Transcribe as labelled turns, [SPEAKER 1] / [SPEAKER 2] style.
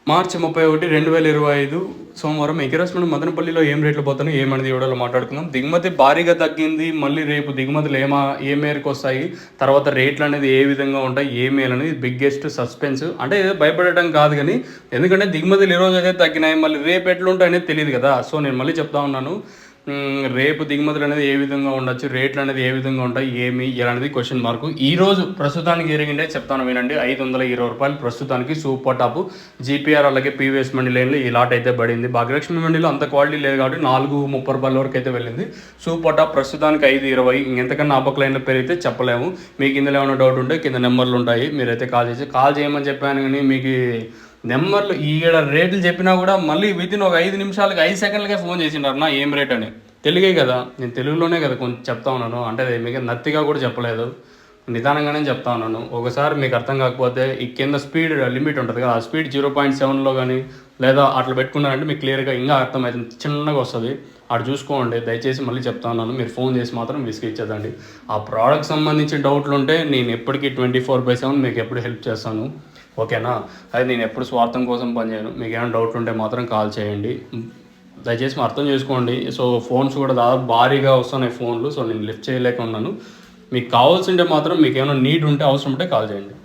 [SPEAKER 1] మార్చి 31, 2025 సోమవారం ఎకరాస్మెంట్ మదనపల్లిలో ఏం రేట్లు పోతున్నాయి ఏమనేది వీడియోలో మాట్లాడుకుందాం. దిగుమతి భారీగా తగ్గింది. మళ్ళీ రేపు దిగుమతులు ఏ మేరకు వస్తాయి, తర్వాత రేట్లు అనేది ఏ విధంగా ఉంటాయి, ఏ మేలు అనేది బిగ్గెస్ట్ సస్పెన్స్. అంటే ఏదో భయపడటం కాదు కానీ, ఎందుకంటే దిగుమతులు ఈరోజు అయితే తగ్గినాయి, మళ్ళీ రేపు ఎట్లుంటాయి అనేది తెలియదు కదా. సో నేను మళ్ళీ చెప్తా ఉన్నాను, రేపు దిగుమతులు అనేది ఏ విధంగా ఉండొచ్చు, రేట్లు అనేది ఏ విధంగా ఉంటాయి, ఏమి ఇలాంటిది క్వశ్చన్ మార్కు. ఈరోజు ప్రస్తుతానికి జరిగిందే చెప్తాను వినండి. 520 రూపాయలు ప్రస్తుతానికి సూపర్ టాప్ జీపీఆర్ అలాగే పీవీఎస్ మండి లైన్లో ఈ లాట్ అయితే పడింది. భాగ్యలక్ష్మి మండిలో అంత క్వాలిటీ లేదు కాబట్టి 430 రూపాయల వరకు అయితే వెళ్ళింది. సూపర్ టాప్ ప్రస్తుతానికి 520. ఇంకెంతకన్నా అబ్బక్ లైన్లో పెరిగితే చెప్పలేము. మీకు ఇందులో ఏమైనా డౌట్ ఉంటే కింద నెంబర్లు ఉంటాయి, మీరైతే కాల్ చేయమని చెప్పాను. కానీ మీకు నెంబర్లు ఈడ రేట్లు చెప్పినా కూడా మళ్ళీ వితిన్ ఒక 5 నిమిషాలకి 5 సెకండ్లకే ఫోన్ చేసిండారు నా ఏం రేట్ అని. తెలుగే కదా, నేను తెలుగులోనే కదా కొంచెం చెప్తా ఉన్నాను. అంటే మీకు నత్తిగా కూడా చెప్పలేదు, నిదానంగానే చెప్తా ఉన్నాను. ఒకసారి మీకు అర్థం కాకపోతే ఈ కింద స్పీడ్ లిమిట్ ఉంటుంది కదా, ఆ స్పీడ్ 0.7లో కానీ లేదా అట్లా పెట్టుకున్నారంటే మీకు క్లియర్గా ఇంకా అర్థమవుతుంది, చిన్నగా వస్తుంది. అటు చూసుకోండి దయచేసి. మళ్ళీ చెప్తా ఉన్నాను, మీరు ఫోన్ చేసి మాత్రం విసిగిచ్చేదండి. ఆ ప్రోడక్ట్ సంబంధించిన డౌట్లు ఉంటే నేను ఎప్పటికీ 24/7 మీకు ఎప్పుడు హెల్ప్ చేస్తాను, ఓకేనా. అది నేను ఎప్పుడు స్వార్థం కోసం పనిచేయను. మీకు ఏమైనా డౌట్లు ఉంటే మాత్రం కాల్ చేయండి, దయచేసి అర్థం చేసుకోండి. సో ఫోన్స్ కూడా దాదాపు భారీగా వస్తున్నాయి ఫోన్లు. సో నేను లిఫ్ట్ చేయలేక ఉన్నాను. మీకు కావాల్సింటే మాత్రం మీకు ఏమైనా నీడ్ ఉంటే అవసరం ఉంటే కాల్ చేయండి.